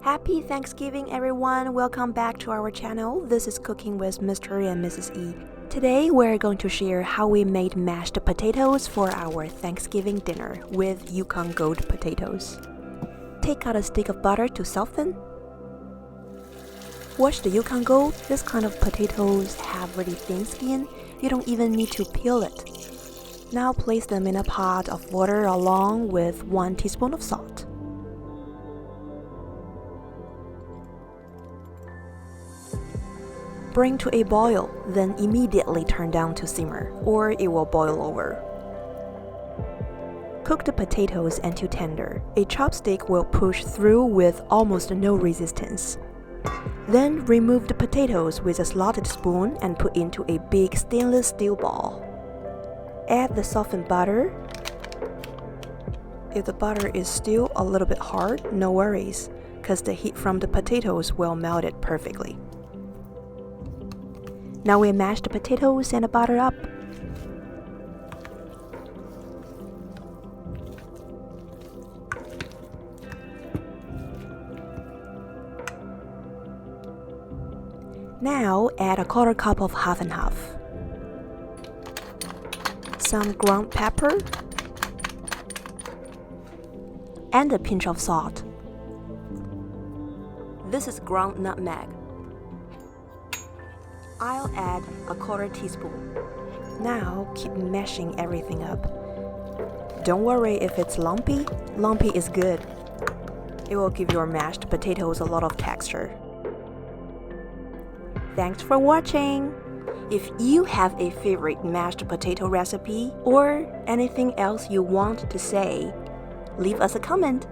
Happy Thanksgiving, everyone! Welcome back to our channel. This is Cooking with Mr. and Mrs. E. Today, we're going to share how we made mashed potatoes for our Thanksgiving dinner with Yukon Gold potatoes. Take out a stick of butter to soften. Watch the Yukon Gold. This kind of potatoes have really thin skin. You don't even need to peel it. Now place them in a pot of water along with 1 teaspoon of salt. Bring to a boil, then immediately turn down to simmer, or it will boil over. Cook the potatoes until tender. A chopstick will push through with almost no resistance. Then remove the potatoes with a slotted spoon and put into a big stainless steel ball. Add the softened butter. If the butter is still a little bit hard, no worries, because the heat from the potatoes will melt it perfectly. Now we mash the potatoes and the butter up. Now add a quarter cup of half and half. Some ground pepper and a pinch of salt. This is ground nutmeg. I'll add a quarter teaspoon. Now keep mashing everything up. Don't worry if it's lumpy. Lumpy is good. It will give your mashed potatoes a lot of texture. Thanks for watching! If you have a favorite mashed potato recipe or anything else you want to say, leave us a comment.